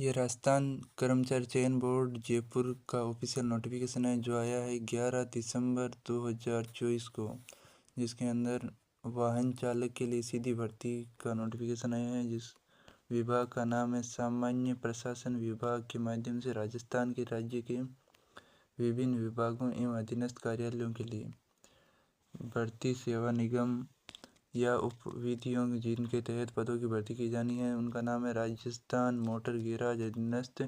ये राजस्थान कर्मचारी चयन बोर्ड जयपुर का ऑफिशियल नोटिफिकेशन है जो आया है 11 दिसंबर 2024 को, जिसके अंदर वाहन चालक के लिए सीधी भर्ती का नोटिफिकेशन आया है। जिस विभाग का नाम है सामान्य प्रशासन विभाग के माध्यम से राजस्थान के राज्य के विभिन्न विभागों एवं अधीनस्थ कार्यालयों के लिए भर्ती सेवा निगम या उपविधियों जिनके तहत पदों की भर्ती की जानी है उनका नाम है राजस्थान मोटर गैराज अधीनस्थ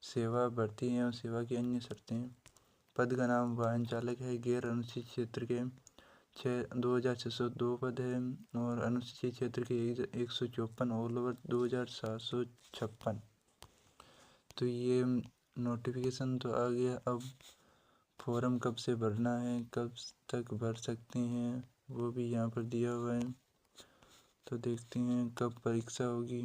सेवा भर्ती एवं सेवा की अन्य शर्तें। पद का नाम वाहन चालक है। गैर अनुसूचित क्षेत्र के 2602 पद है और अनुसूचित क्षेत्र के 154, ऑल ओवर 2756। तो ये नोटिफिकेशन तो आ गया। अब फॉर्म कब से भरना है, कब तक भर सकते हैं, वो भी यहाँ पर दिया हुआ है। तो देखते हैं कब परीक्षा होगी।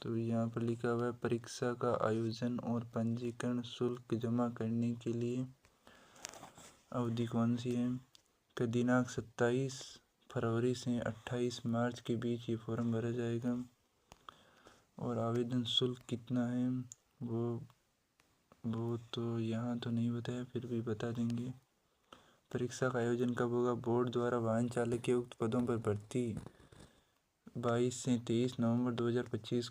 तो यहाँ पर लिखा हुआ है परीक्षा का आयोजन और पंजीकरण शुल्क जमा करने के लिए अवधि कौन सी है। का दिनांक 27 फरवरी से 28 मार्च के बीच ये फॉर्म भरा जाएगा। और आवेदन शुल्क कितना है वो तो यहाँ तो नहीं बताया, फिर भी बता देंगे। परीक्षा का आयोजन कब होगा। बोर्ड द्वारा वाहन चालक के उक्त पदों पर भर्ती 22 से 23 नवंबर 2025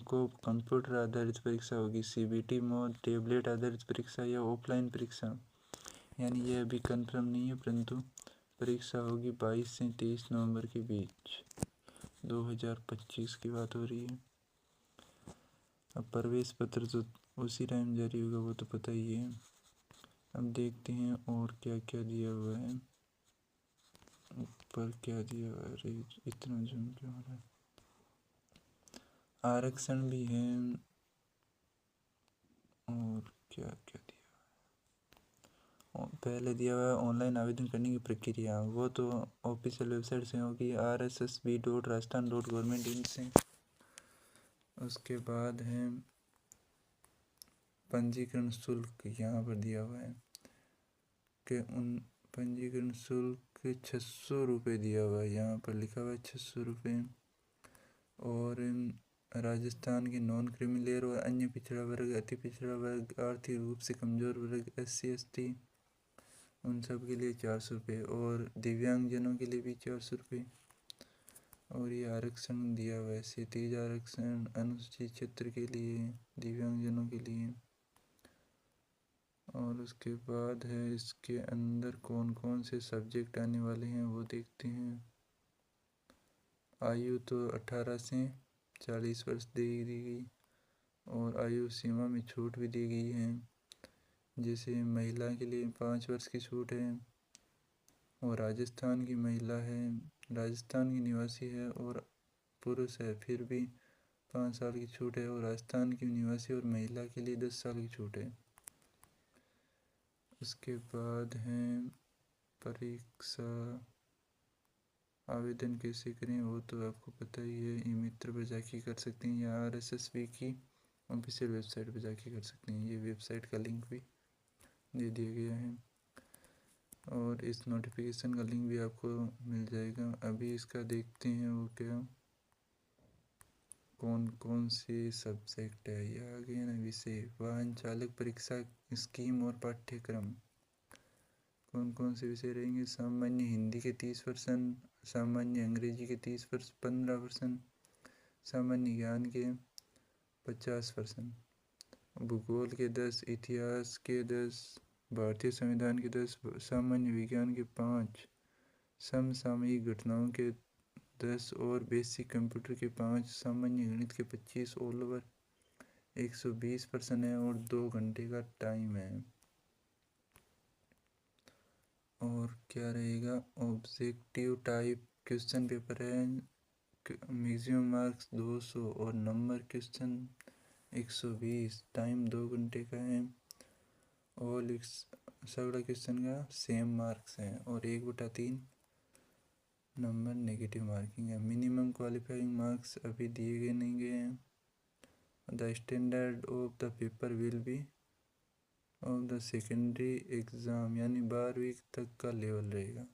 को कंप्यूटर आधारित परीक्षा होगी। सीबीटी मोड, टेबलेट आधारित परीक्षा या ऑफलाइन परीक्षा, यानी यह अभी कंफर्म नहीं है, परंतु परीक्षा होगी 22 से 23 नवंबर के बीच 2025 की बात हो रही है। अब प्रवेश पत्र तो उसी टाइम जारी होगा, वो तो पता ही है। अब देखते हैं और क्या क्या दिया हुआ है। ऊपर क्या दिया हुआ है, इतना जूम क्यों हो रहा है। आरक्षण भी है और क्या क्या दिया हुआ है। पहले दिया हुआ है ऑनलाइन आवेदन करने की प्रक्रिया, वो तो ऑफिशियल वेबसाइट से होगी rssb.rajasthan.government.in से। उसके बाद है पंजीकरण शुल्क, यहाँ पर दिया हुआ है कि उन पंजीकरण शुल्क 600 रुपये दिया हुआ है, यहाँ पर लिखा हुआ है 600 रुपये। और राजस्थान के नॉन क्रिमिलेयर और अन्य पिछड़ा वर्ग, अति पिछड़ा वर्ग, आर्थिक रूप से कमज़ोर वर्ग, SC ST, उन सब के लिए 400 रुपये और दिव्यांगजनों के लिए भी 400 रुपये। और ये आरक्षण दिया हुआ है, क्षैतिज आरक्षण अनुसूचित क्षेत्र के लिए, दिव्यांगजनों के लिए। और उसके बाद है इसके अंदर कौन कौन से सब्जेक्ट आने वाले हैं वो देखते हैं। आयु तो 18 से 40 वर्ष दी गई और आयु सीमा में छूट भी दी गई है। जैसे महिला के लिए 5 वर्ष की छूट है और राजस्थान की महिला है, राजस्थान की निवासी है और पुरुष है फिर भी 5 साल की छूट है। और राजस्थान की निवासी और महिला के लिए 10 साल की छूट है। उसके बाद है परीक्षा आवेदन कैसे करें वो तो आपको पता ही है, ई मित्र पर जाके कर सकते हैं या RSSB की ऑफिशियल वेबसाइट पर जाके कर सकते हैं। ये वेबसाइट का लिंक भी दे दिया गया है और इस नोटिफिकेशन का लिंक भी आपको मिल जाएगा। अभी इसका देखते हैं वो क्या कौन कौन से सब्जेक्ट है। ये आ गया ना विषय, वाहन चालक परीक्षा स्कीम और पाठ्यक्रम। कौन कौन से विषय रहेंगे। सामान्य हिंदी के 30%, सामान्य अंग्रेजी के 15%, सामान्य ज्ञान के 50%, भूगोल के 10, इतिहास के 10, भारतीय संविधान के 10, सामान्य विज्ञान के 5, समसामयिक घटनाओं के 10 और बेसिक कंप्यूटर के 5, सामान्य गणित के 25, ऑल ओवर 120% है और 2 घंटे का टाइम है। और क्या रहेगा, ऑब्जेक्टिव टाइप क्वेश्चन पेपर है, मैक्सिमम मार्क्स 200 और नंबर क्वेश्चन 120, टाइम 2 घंटे का है और सगड़ा क्वेश्चन का सेम मार्क्स है और 1/3 नंबर नेगेटिव मार्किंग है। मिनिमम क्वालिफाइंग मार्क्स अभी दिए गए नहीं गए हैं। The standard of the paper will be of the secondary exam, यानी 12वीं तक का लेवल रहेगा।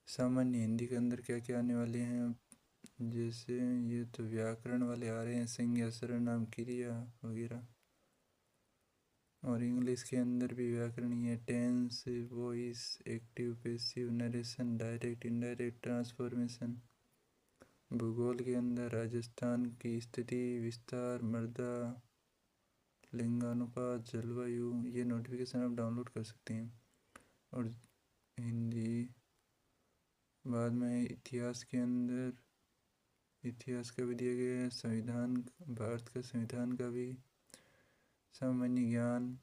सामान्य हिंदी के अंदर क्या क्या आने वाले हैं, जैसे ये तो व्याकरण वाले आ रहे हैं, संज्ञा सर्वनाम क्रिया वगैरह। और इंग्लिश के अंदर भी व्याकरण ही है, tense, voice, active, passive, narration, direct, indirect, transformation. भूगोल के अंदर राजस्थान की स्थिति, विस्तार, मृदा, लिंगानुपात, जलवायु। ये नोटिफिकेशन आप डाउनलोड कर सकते हैं। और हिंदी बाद में इतिहास के अंदर इतिहास का भी दिया गया है, संविधान, भारत का संविधान का भी, सामान्य ज्ञान,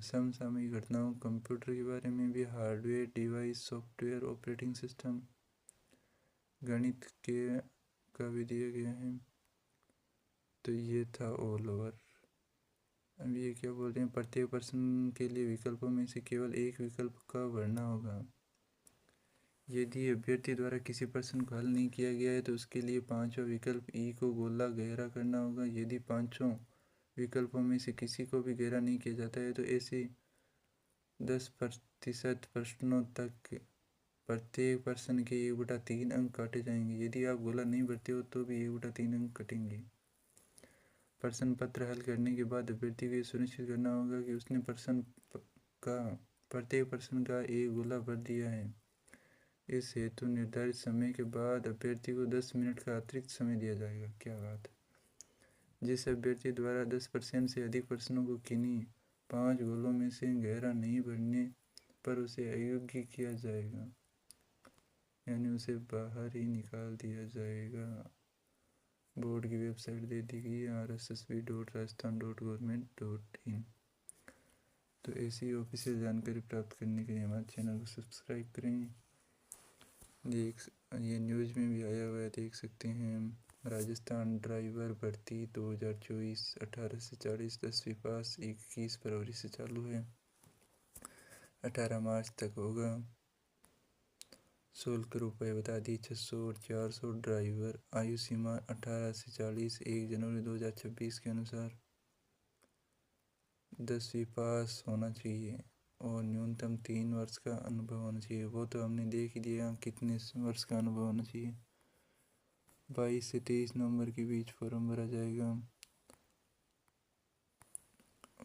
समसामयिक घटनाओं, कंप्यूटर के बारे में भी, hardware, device, software, operating system, गणित के का भी दिया गया है। तो ये था ऑल ओवर। अब ये क्या बोल रहे हैं, प्रत्येक प्रश्न के लिए विकल्पों में से केवल एक विकल्प का भरना होगा। यदि अभ्यर्थी द्वारा किसी प्रश्न को हल नहीं किया गया है तो उसके लिए पांचों विकल्प ई को गोला गहरा करना होगा। यदि पांचों विकल्पों में से किसी को भी गहरा नहीं किया जाता है तो ऐसे 10% प्रश्नों तक प्रत्येक प्रश्न के 1/3 अंक काटे जाएंगे। यदि आप गोला नहीं भरते हो तो भी 1/3 अंक कटेंगे। प्रश्न पत्र हल करने के बाद अभ्यर्थी को यह सुनिश्चित करना होगा कि उसने प्रत्येक प्रश्न का एक गोला भर दिया है। इस हेतु निर्धारित समय के बाद अभ्यर्थी को 10 मिनट का अतिरिक्त समय दिया जाएगा। क्या बात है। जिस अभ्यर्थी द्वारा 10% से अधिक प्रश्नों को किन्हीं 5 गोलों में से गहरा नहीं भरने पर उसे अयोग्य किया जाएगा, यानी उसे बाहर ही निकाल दिया जाएगा। बोर्ड की वेबसाइट दे दी गई है rssb.rajasthan.government.in। तो ऐसी ऑफिशियल जानकारी प्राप्त करने के लिए हमारे चैनल को सब्सक्राइब करें। ये न्यूज़ में भी आया हुआ है, देख सकते हैं। राजस्थान ड्राइवर भर्ती 2024 18 से 40 10वीं पास 21 फरवरी से चालू है, 18 मार्च तक होगा। शुल्क रुपये बता दिए 600 और 400। ड्राइवर आयु सीमा 18 से 40, 1 जनवरी 2026 के अनुसार 10वीं पास होना चाहिए और न्यूनतम 3 वर्ष का अनुभव होना चाहिए। वो तो हमने देख ही दिया कितने वर्ष का अनुभव होना चाहिए। 22 से 23 नवंबर के बीच फॉर्म भरा जाएगा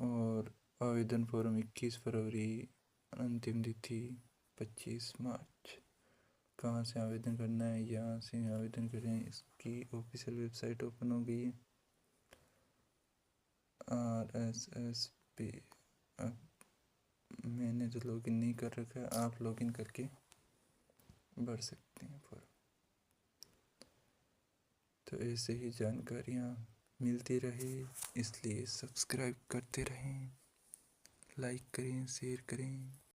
और आवेदन फॉर्म 21 फरवरी, अंतिम तिथि 25 मार्च। कहाँ से आवेदन करना है, यहाँ से आवेदन करें। इसकी ऑफिशियल वेबसाइट ओपन हो गई है RSSB। अब मैंने तो लॉगिन नहीं कर रखा है, आप लॉगिन करके भर सकते हैं फॉर्म। तो ऐसे ही जानकारियाँ मिलती रहे, इसलिए सब्सक्राइब करते रहें, लाइक करें, शेयर करें।